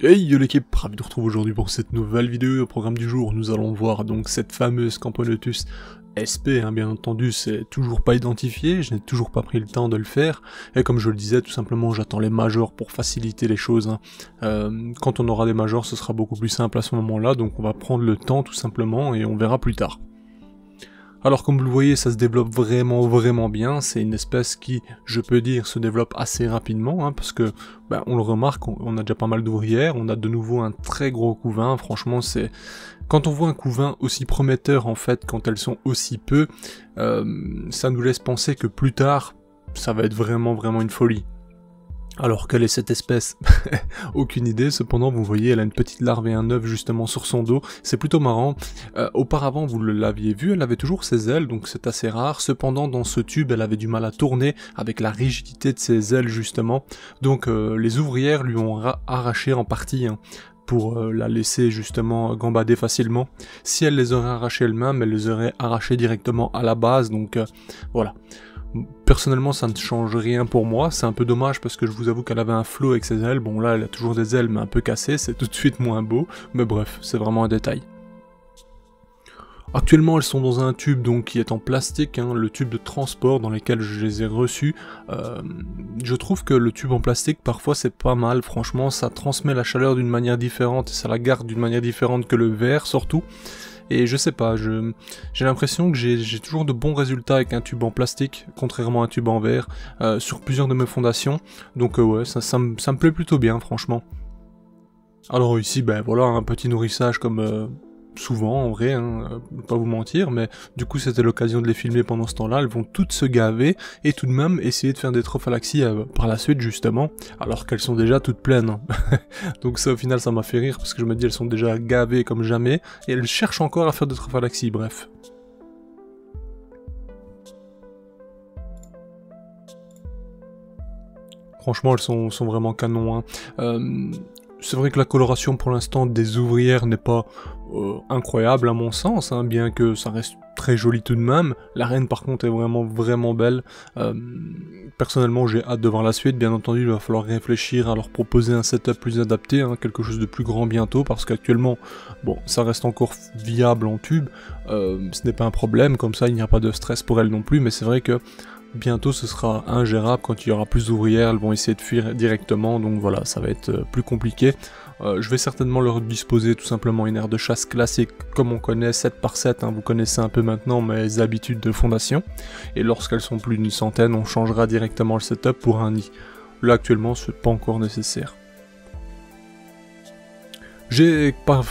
Hey yo l'équipe, ravi de vous retrouver aujourd'hui pour cette nouvelle vidéo. Au programme du jour, nous allons voir donc cette fameuse Camponotus SP, bien entendu, c'est toujours pas identifié, je n'ai toujours pas pris le temps de le faire, et comme je le disais, tout simplement j'attends les majors pour faciliter les choses. Quand on aura des majors, ce sera beaucoup plus simple à ce moment-là, donc on va prendre le temps tout simplement, et on verra plus tard. Alors comme vous le voyez, ça se développe vraiment bien, c'est une espèce qui, je peux dire, se développe assez rapidement, parce que, on le remarque, on a déjà pas mal d'ouvrières, on a de nouveau un très gros couvain, franchement c'est... Quand on voit un couvain aussi prometteur en fait, quand elles sont aussi peu, ça nous laisse penser que plus tard, ça va être vraiment une folie. Alors quelle est cette espèce? Aucune idée, cependant vous voyez elle a une petite larve et un œuf justement sur son dos, c'est plutôt marrant. Auparavant vous l'aviez vu, elle avait toujours ses ailes, donc c'est assez rare, cependant dans ce tube elle avait du mal à tourner avec la rigidité de ses ailes justement, donc les ouvrières lui ont arraché en partie, pour la laisser justement gambader facilement. Si elle les aurait arrachées elle-même, elle les aurait arrachées directement à la base, donc voilà. Personnellement ça ne change rien pour moi, c'est un peu dommage parce que je vous avoue qu'elle avait un flow avec ses ailes, bon là elle a toujours des ailes mais un peu cassées, c'est tout de suite moins beau, mais bref, c'est vraiment un détail. Actuellement elles sont dans un tube donc qui est en plastique, le tube de transport dans lequel je les ai reçus. Je trouve que le tube en plastique parfois c'est pas mal, franchement ça transmet la chaleur d'une manière différente et ça la garde d'une manière différente que le verre surtout. Et je sais pas, j'ai l'impression que j'ai toujours de bons résultats avec un tube en plastique, contrairement à un tube en verre, sur plusieurs de mes fondations. Donc ouais, ça me plaît plutôt bien, franchement. Alors ici, voilà, un petit nourrissage comme souvent, en vrai, pas vous mentir, mais du coup c'était l'occasion de les filmer pendant ce temps-là, elles vont toutes se gaver, et tout de même essayer de faire des trophallaxies par la suite, justement, alors qu'elles sont déjà toutes pleines. Donc ça, au final, ça m'a fait rire, parce que je me dis, elles sont déjà gavées comme jamais, et elles cherchent encore à faire des trophallaxies, bref. Franchement, elles sont vraiment canon, C'est vrai que la coloration pour l'instant des ouvrières n'est pas incroyable à mon sens, bien que ça reste très joli tout de même. La reine par contre est vraiment belle. Personnellement j'ai hâte de voir la suite, bien entendu il va falloir réfléchir à leur proposer un setup plus adapté, quelque chose de plus grand bientôt, parce qu'actuellement, bon, ça reste encore viable en tube, ce n'est pas un problème, comme ça il n'y a pas de stress pour elles non plus, mais c'est vrai que bientôt ce sera ingérable quand il y aura plus d'ouvrières, elles vont essayer de fuir directement, donc voilà, ça va être plus compliqué. Je vais certainement leur disposer tout simplement une aire de chasse classique comme on connaît, 7 par 7, vous connaissez un peu maintenant mes habitudes de fondation, et lorsqu'elles sont plus d'une centaine, on changera directement le setup pour un nid. Là actuellement c'est pas encore nécessaire. J'ai pas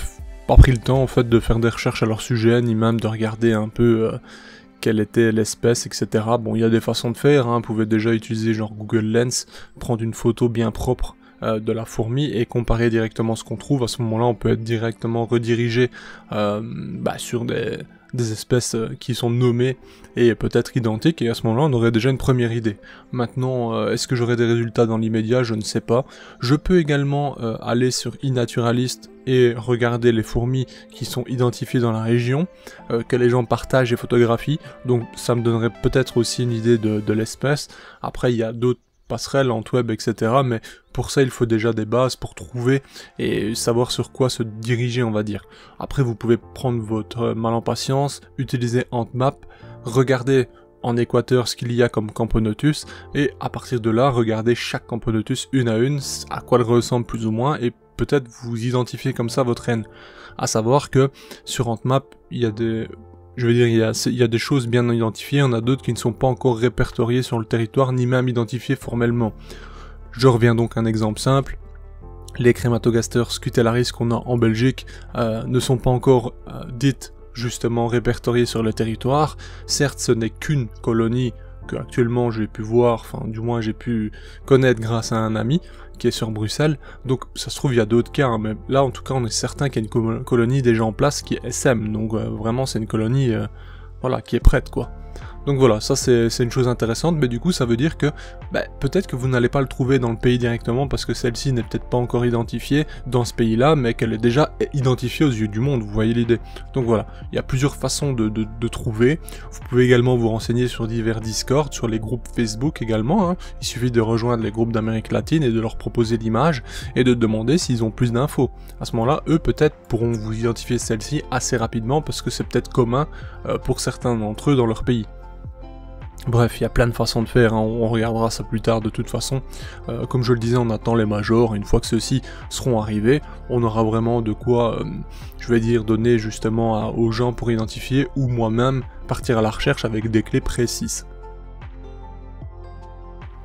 pris le temps en fait de faire des recherches à leur sujet, ni même de regarder un peu quelle était l'espèce, etc. Bon, il y a des façons de faire, vous pouvez déjà utiliser genre Google Lens, prendre une photo bien propre de la fourmi et comparer directement ce qu'on trouve. À ce moment-là, on peut être directement redirigé sur des espèces qui sont nommées et peut-être identiques, et à ce moment-là, on aurait déjà une première idée. Maintenant, est-ce que j'aurai des résultats dans l'immédiat? Je ne sais pas. Je peux également aller sur iNaturalist et regarder les fourmis qui sont identifiées dans la région, que les gens partagent et photographient, donc ça me donnerait peut-être aussi une idée de l'espèce. Après, il y a d'autres passerelles, Antweb, etc. Mais pour ça, il faut déjà des bases pour trouver et savoir sur quoi se diriger, on va dire. Après, vous pouvez prendre votre mal en patience, utiliser Antmap, regarder en équateur ce qu'il y a comme Camponotus, et à partir de là, regardez chaque Camponotus une à une, à quoi elle ressemble plus ou moins, et peut-être vous identifier comme ça votre reine. À savoir que sur Antmap, il y a des... Je veux dire, il y a des choses bien identifiées, il y en a d'autres qui ne sont pas encore répertoriées sur le territoire, ni même identifiées formellement. Je reviens donc à un exemple simple. Les Crématogasters scutellaris qu'on a en Belgique ne sont pas encore dites justement répertoriées sur le territoire. Certes, ce n'est qu'une colonie que actuellement j'ai pu voir, enfin du moins j'ai pu connaître grâce à un ami qui est sur Bruxelles, donc ça se trouve il y a d'autres cas, mais là en tout cas on est certain qu'il y a une colonie déjà en place qui est SM, donc vraiment c'est une colonie voilà, qui est prête quoi. Donc voilà, ça c'est une chose intéressante, mais du coup ça veut dire que peut-être que vous n'allez pas le trouver dans le pays directement parce que celle-ci n'est peut-être pas encore identifiée dans ce pays-là, mais qu'elle est déjà identifiée aux yeux du monde, vous voyez l'idée. Donc voilà, il y a plusieurs façons de trouver. Vous pouvez également vous renseigner sur divers Discord, sur les groupes Facebook également, hein. Il suffit de rejoindre les groupes d'Amérique latine et de leur proposer l'image et de demander s'ils ont plus d'infos. À ce moment-là, eux peut-être pourront vous identifier celle-ci assez rapidement parce que c'est peut-être commun pour certains d'entre eux dans leur pays. Bref, il y a plein de façons de faire, hein. On regardera ça plus tard de toute façon. Comme je le disais, on attend les majors, une fois que ceux-ci seront arrivés, on aura vraiment de quoi, je vais dire, donner justement aux gens pour identifier, ou moi-même partir à la recherche avec des clés précises.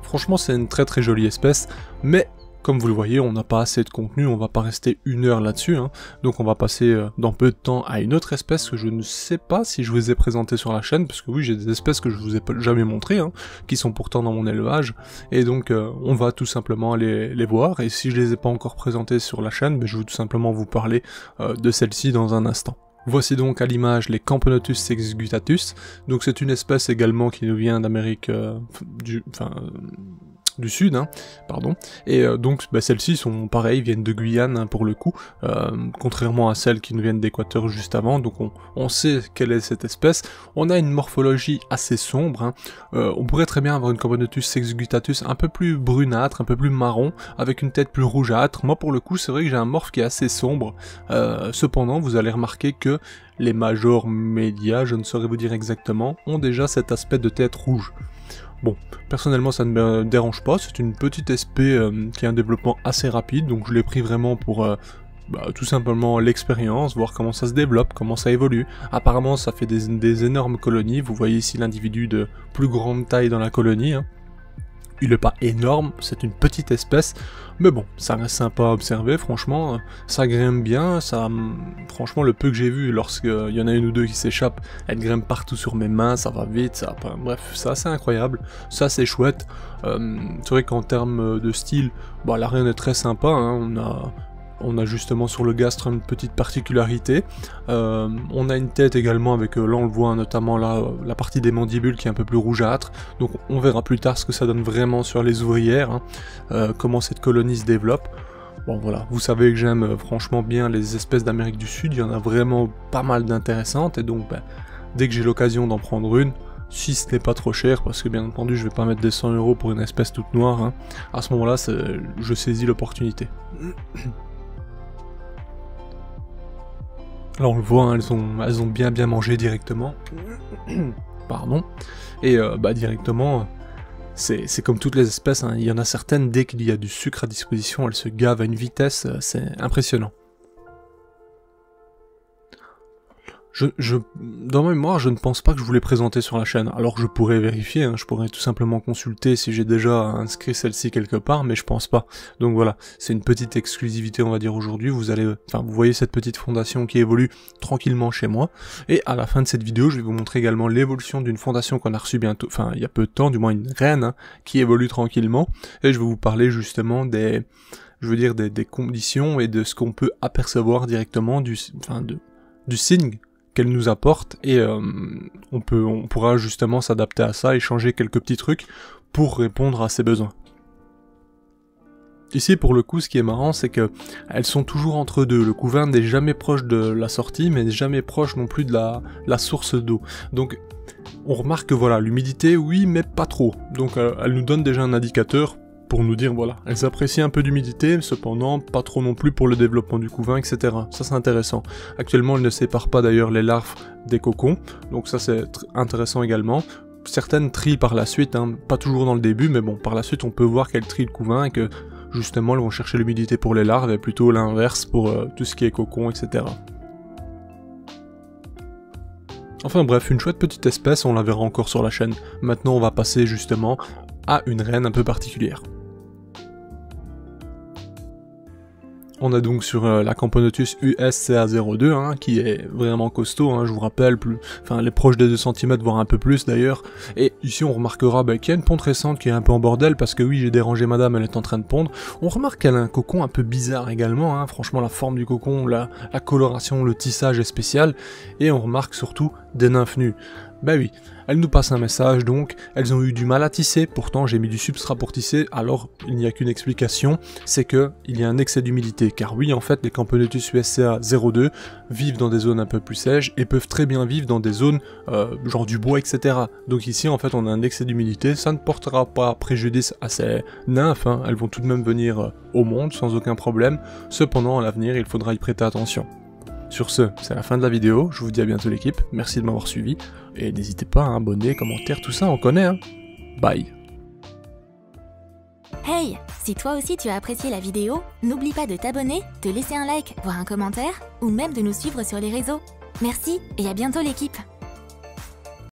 Franchement, c'est une très très jolie espèce, mais comme vous le voyez, on n'a pas assez de contenu, on va pas rester 1 heure là-dessus, hein. Donc on va passer dans peu de temps à une autre espèce que je ne sais pas si je vous ai présenté sur la chaîne, parce que oui, j'ai des espèces que je vous ai jamais montrées, hein, qui sont pourtant dans mon élevage, et donc on va tout simplement aller les voir, et si je les ai pas encore présentées sur la chaîne, je vais tout simplement vous parler de celle-ci dans un instant. Voici donc à l'image les Camponotus sexgutatus, donc c'est une espèce également qui nous vient d'Amérique du Sud, hein, pardon, et donc celles-ci sont pareilles, viennent de Guyane, hein, pour le coup, contrairement à celles qui nous viennent d'Équateur juste avant, donc on sait quelle est cette espèce. On a une morphologie assez sombre, hein. On pourrait très bien avoir une Camponotus sexgutatus un peu plus brunâtre, un peu plus marron, avec une tête plus rougeâtre. Moi pour le coup c'est vrai que j'ai un morph qui est assez sombre, cependant vous allez remarquer que les majors médias, je ne saurais vous dire exactement, ont déjà cet aspect de tête rouge. Bon, personnellement ça ne me dérange pas, c'est une petite SP qui a un développement assez rapide, donc je l'ai pris vraiment pour tout simplement l'expérience, voir comment ça se développe, comment ça évolue. Apparemment ça fait des énormes colonies, vous voyez ici l'individu de plus grande taille dans la colonie, hein. Il est pas énorme, c'est une petite espèce, mais bon, ça reste sympa à observer, franchement, ça grimpe bien, franchement, le peu que j'ai vu, lorsqu'il y en a une ou deux qui s'échappent, elles grimpent partout sur mes mains, ça va vite, bref, c'est assez incroyable, c'est assez chouette. C'est vrai qu'en termes de style, la reine est très sympa, hein, on a justement sur le gastre une petite particularité. On a une tête également avec, là on le voit notamment là, la partie des mandibules qui est un peu plus rougeâtre. Donc on verra plus tard ce que ça donne vraiment sur les ouvrières, hein, comment cette colonie se développe. Bon voilà, vous savez que j'aime franchement bien les espèces d'Amérique du Sud, il y en a vraiment pas mal d'intéressantes, et donc dès que j'ai l'occasion d'en prendre une, si ce n'est pas trop cher, parce que bien entendu je vais pas mettre des 100 € pour une espèce toute noire, hein, à ce moment-là je saisis l'opportunité. Là on le voit, hein, elles ont bien mangé directement. Pardon. Et directement, c'est comme toutes les espèces, hein, il y en a certaines, dès qu'il y a du sucre à disposition, elles se gavent à une vitesse, c'est impressionnant. Dans ma mémoire, je ne pense pas que je vous l'ai présenté sur la chaîne, alors je pourrais vérifier, hein, je pourrais tout simplement consulter si j'ai déjà inscrit celle-ci quelque part, mais je pense pas. Donc voilà, c'est une petite exclusivité on va dire aujourd'hui, vous voyez cette petite fondation qui évolue tranquillement chez moi, et à la fin de cette vidéo, je vais vous montrer également l'évolution d'une fondation qu'on a reçue bientôt, il y a peu de temps, du moins une reine, hein, qui évolue tranquillement, et je vais vous parler justement des conditions et de ce qu'on peut apercevoir directement du signe qu'elle nous apporte, et on pourra justement s'adapter à ça et changer quelques petits trucs pour répondre à ses besoins. Ici pour le coup ce qui est marrant c'est que elles sont toujours entre deux, le couvain n'est jamais proche de la sortie mais n'est jamais proche non plus de la source d'eau. Donc on remarque que voilà, l'humidité oui mais pas trop, donc elle nous donne déjà un indicateur pour nous dire voilà, elles apprécient un peu d'humidité, cependant pas trop non plus pour le développement du couvain, etc. Ça c'est intéressant. Actuellement elles ne séparent pas d'ailleurs les larves des cocons, donc ça c'est intéressant également. Certaines trient par la suite, hein, pas toujours dans le début, mais bon, par la suite on peut voir qu'elles trient le couvain et que justement elles vont chercher l'humidité pour les larves et plutôt l'inverse pour tout ce qui est cocon, etc. Enfin bref, une chouette petite espèce, on la verra encore sur la chaîne. Maintenant on va passer justement à une reine un peu particulière. On a donc sur la Camponotus USCA02, hein, qui est vraiment costaud, hein, je vous rappelle, elle est proche des 2 cm, voire un peu plus d'ailleurs. Et ici on remarquera qu'il y a une ponte récente qui est un peu en bordel, parce que oui, j'ai dérangé madame, elle est en train de pondre. On remarque qu'elle a un cocon un peu bizarre également, hein, franchement la forme du cocon, la coloration, le tissage est spécial. Et on remarque surtout des nymphes nues. Bah oui, elles nous passent un message donc, elles ont eu du mal à tisser, pourtant j'ai mis du substrat pour tisser, alors il n'y a qu'une explication, c'est que il y a un excès d'humidité, car oui en fait les Camponotus USCA 02 vivent dans des zones un peu plus sèches et peuvent très bien vivre dans des zones genre du bois etc. Donc ici en fait on a un excès d'humidité, ça ne portera pas préjudice à ces nymphes, hein. Elles vont tout de même venir au monde sans aucun problème, cependant à l'avenir il faudra y prêter attention. Sur ce, c'est la fin de la vidéo, je vous dis à bientôt l'équipe, merci de m'avoir suivi, et n'hésitez pas à abonner, commentaire, tout ça, on connaît, hein. Bye. Hey, si toi aussi tu as apprécié la vidéo, n'oublie pas de t'abonner, de laisser un like, voire un commentaire, ou même de nous suivre sur les réseaux. Merci et à bientôt l'équipe.